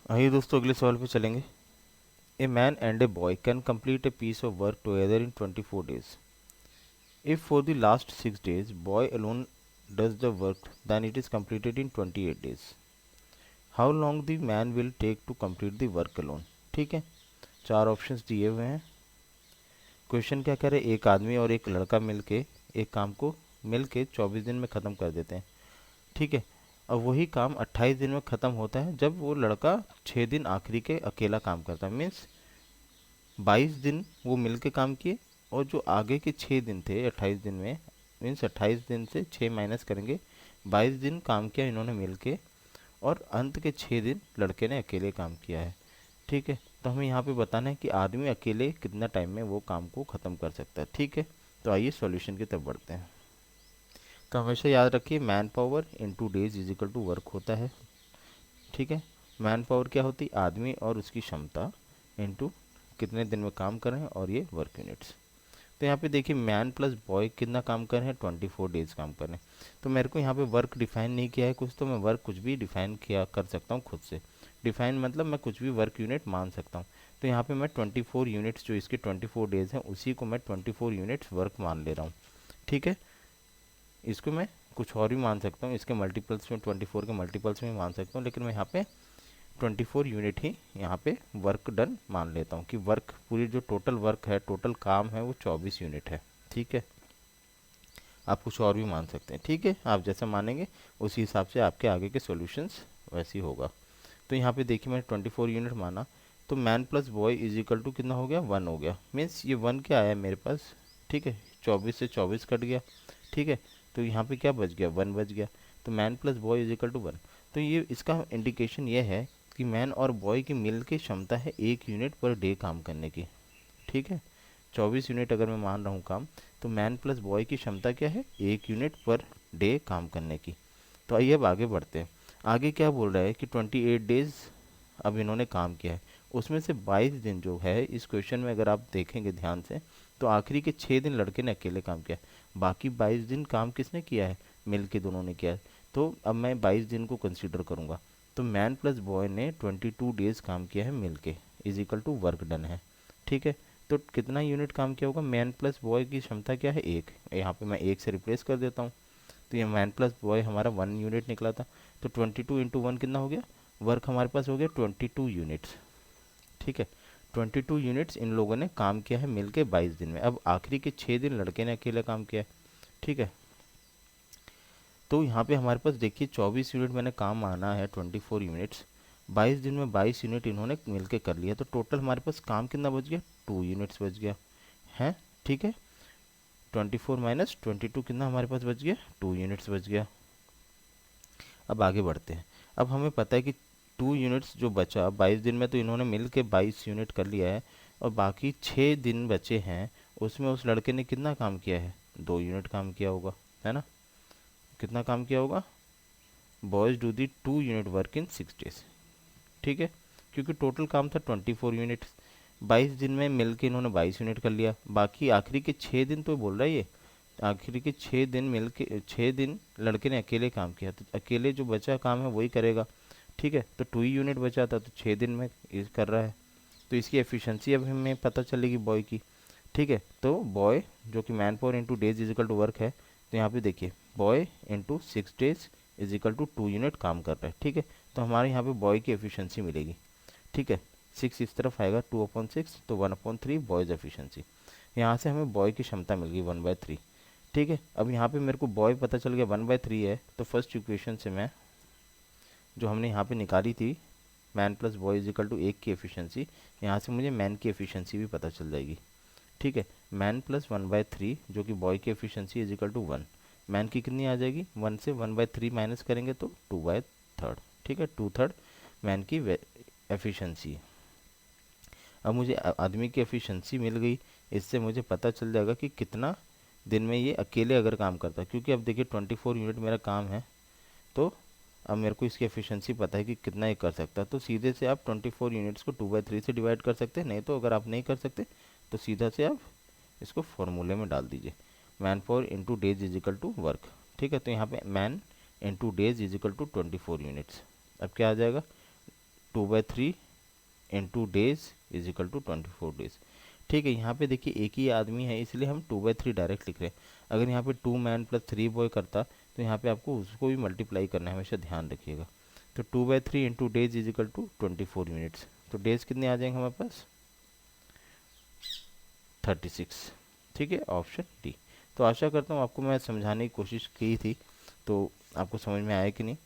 आइए दोस्तों अगले सवाल पे चलेंगे। A man and a boy can complete a piece of work together in 24 days। If for the last 6 days boy alone does the work then it is completed in 28 days। How long the man will take to complete the work alone. ठीक है, चार options दिए हुए हैं। Question क्या कह रहे हैं, एक आदमी और एक लड़का मिलके एक काम को मिलके 24 दिन में ख़त्म कर देते हैं। ठीक है, अब वही काम 28 दिन में ख़त्म होता है जब वो लड़का 6 दिन आखिरी के अकेला काम करता है। मीन्स 22 दिन वो मिल के काम किए, और जो आगे के 6 दिन थे 28 दिन में, मीन्स 28 दिन से 6 माइनस करेंगे, 22 दिन काम किया इन्होंने मिल के, और अंत के 6 दिन लड़के ने अकेले काम किया है। ठीक है, तो हमें यहाँ पे बताना है कि आदमी अकेले कितना टाइम में वो काम को ख़त्म कर सकता है। ठीक है, तो आइए सॉल्यूशन की तरफ बढ़ते हैं। तो हमेशा याद रखिए man power into days is equal to work होता है। ठीक है, मैन पावर क्या होती है, आदमी और उसकी क्षमता इंटू कितने दिन में काम कर रहे हैं, और ये वर्क यूनिट्स। तो यहाँ पे देखिए मैन प्लस बॉय कितना काम कर रहे हैं, 24 days काम कर रहे हैं। तो मेरे को यहाँ पे वर्क डिफाइन नहीं किया है कुछ, तो मैं वर्क कुछ भी डिफाइन किया कर सकता हूँ खुद से। डिफाइन मतलब मैं कुछ भी वर्क यूनिट मान सकता हूँ। तो यहाँ पे मैं 24 यूनिट्स जो इसके 24 days हैं उसी को मैं 24 यूनिट्स वर्क मान ले रहा हूँ। ठीक है, इसको मैं कुछ और भी मान सकता हूँ, इसके मल्टीपल्स में 24 के मल्टीपल्स में मान सकता हूँ, लेकिन मैं यहाँ पे 24 यूनिट ही यहाँ पे वर्क डन मान लेता हूँ कि वर्क पूरी जो टोटल वर्क है, टोटल काम है, वो 24 यूनिट है। ठीक है, आप कुछ और भी मान सकते हैं। ठीक है, आप जैसा मानेंगे उसी हिसाब से आपके आगे के सॉल्यूशंस वैसे ही होगा। तो यहाँ पे देखिए मैंने 24 यूनिट माना, तो man plus boy is equal to कितना हो गया, 1 हो गया। मीन्स ये 1 क्या आया मेरे पास। ठीक है, 24 से 24 कट गया। ठीक है, तो यहाँ पे क्या बच गया, 1 बच गया। तो man plus boy is equal to 1। तो ये इसका इंडिकेशन ये है कि मैन और बॉय की मिल के क्षमता है 1 यूनिट पर डे काम करने की। ठीक है, 24 यूनिट अगर मैं मान रहा हूँ काम, तो मैन प्लस बॉय की क्षमता क्या है, 1 यूनिट पर डे काम करने की। तो आइए अब आगे बढ़ते हैं। आगे क्या बोल रहा है कि 28 डेज अब इन्होंने काम किया है, उसमें से 22 दिन जो है इस क्वेश्चन में अगर आप देखेंगे ध्यान से, तो आखिरी के 6 दिन लड़के ने अकेले काम किया है, बाकी 22 दिन काम किसने किया है, मिल के दोनों ने किया है। तो अब मैं 22 दिन को कंसिडर करूँगा। तो मैन प्लस बॉय ने 22 डेज काम किया है मिल के, is equal to work done है। ठीक है, तो कितना यूनिट काम किया होगा, मैन प्लस बॉय की क्षमता क्या है, 1, यहाँ पे मैं 1 से रिप्लेस कर देता हूँ। तो ये मैन प्लस बॉय हमारा 1 यूनिट निकला था। तो 22 इंटू 1 कितना हो गया, वर्क हमारे पास हो गया 22 यूनिट्स। ठीक है, 22 यूनिट्स इन लोगों ने काम किया है मिलके 22 दिन में। अब आखिरी के 6 दिन लड़के ने अकेले काम किया है। ठीक है, तो यहाँ पे हमारे पास देखिए 24 यूनिट मैंने काम माना है, 24 यूनिट्स, 22 दिन में 22 यूनिट इन्होंने मिलके कर लिया, तो टोटल हमारे पास काम कितना बच गया, 2 यूनिट्स बच गया है। ठीक है, 24 माइनस 22 कितना हमारे पास बच गया, 2 यूनिट्स बच गया। अब आगे बढ़ते हैं। अब हमें पता है कि 2 यूनिट्स जो बचा 22 दिन में, तो इन्होंने मिल के 22 यूनिट कर लिया है, और बाकी 6 दिन बचे हैं, उसमें उस लड़के ने कितना काम किया है, 2 यूनिट काम किया होगा, है ना। कितना काम किया होगा, boys do the 2 unit work in 6 days. ठीक है, क्योंकि टोटल काम था 24 यूनिट, 22 दिन में मिल के इन्होंने 22 यूनिट कर लिया, बाकी आखिरी के 6 दिन तो बोल रहा है ये, आखिरी के 6 दिन मिल के 6 दिन लड़के ने अकेले काम किया, तो अकेले जो बचा काम है वही करेगा। ठीक है, तो 2 यूनिट बचा था, तो 6 दिन में इस कर रहा है, तो इसकी एफिशिएंसी अब हमें पता चलेगी बॉय की। ठीक है, तो बॉय जो कि man power into days is equal to work है, तो यहाँ पे देखिए boy into 6 days is equal to 2 unit काम कर रहा है। ठीक है, तो हमारे यहाँ पे बॉय की एफिशिएंसी मिलेगी। ठीक है, 6 इस तरफ आएगा, 2/6, तो 1/3 बॉयज़ एफिशिएंसी। यहाँ से हमें बॉय की क्षमता मिल गई 1/3। ठीक है, अब यहाँ पे मेरे को बॉय पता चल गया 1/3 है, तो फर्स्ट इक्वेशन से मैं जो हमने यहाँ पे निकाली थी, man plus boy is equal to 1 की एफिशिएंसी, यहाँ से मुझे मैन की एफिशिएंसी भी पता चल जाएगी। ठीक है, मैन प्लस 1/3 जो कि बॉय की efficiency is equal to 1, man की कितनी आ जाएगी, 1 से 1/3 माइनस करेंगे तो 2/3। ठीक है, 2/3 मैन की एफिशिएंसी। अब मुझे आदमी की एफिशिएंसी मिल गई, इससे मुझे पता चल जाएगा कि कितना दिन में ये अकेले अगर काम करता है, क्योंकि अब देखिए 24 यूनिट मेरा काम है, तो अब मेरे को इसकी एफिशिएंसी पता है कि कितना ये कर सकता है। तो सीधे से आप 24 यूनिट्स को 2/3 से डिवाइड कर सकते हैं, नहीं तो अगर आप नहीं कर सकते तो सीधा से आप इसको फॉर्मूले में डाल दीजिए, man power into days is equal to work. ठीक है, तो यहाँ पे man into days is equal to 24 units. अब क्या आ जाएगा, 2/3 into days is equal to 24 days. ठीक है, यहाँ पे देखिए एक ही आदमी है इसलिए हम 2/3 डायरेक्ट लिख रहे हैं। अगर यहाँ पे 2 मैन प्लस 3 बॉय करता तो यहाँ पे आपको उसको भी मल्टीप्लाई करना है, हमेशा ध्यान रखिएगा। तो 2/3 into days is equal to 24 minutes. तो डेज कितने आ जाएंगे हमारे पास? 36। ठीक है, ऑप्शन डी। तो आशा करता हूँ आपको मैं समझाने की कोशिश की थी, तो आपको समझ में आया कि नहीं,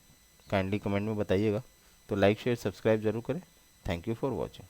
काइंडली कमेंट में बताइएगा। तो लाइक शेयर सब्सक्राइब जरूर करें। Thank you for watching.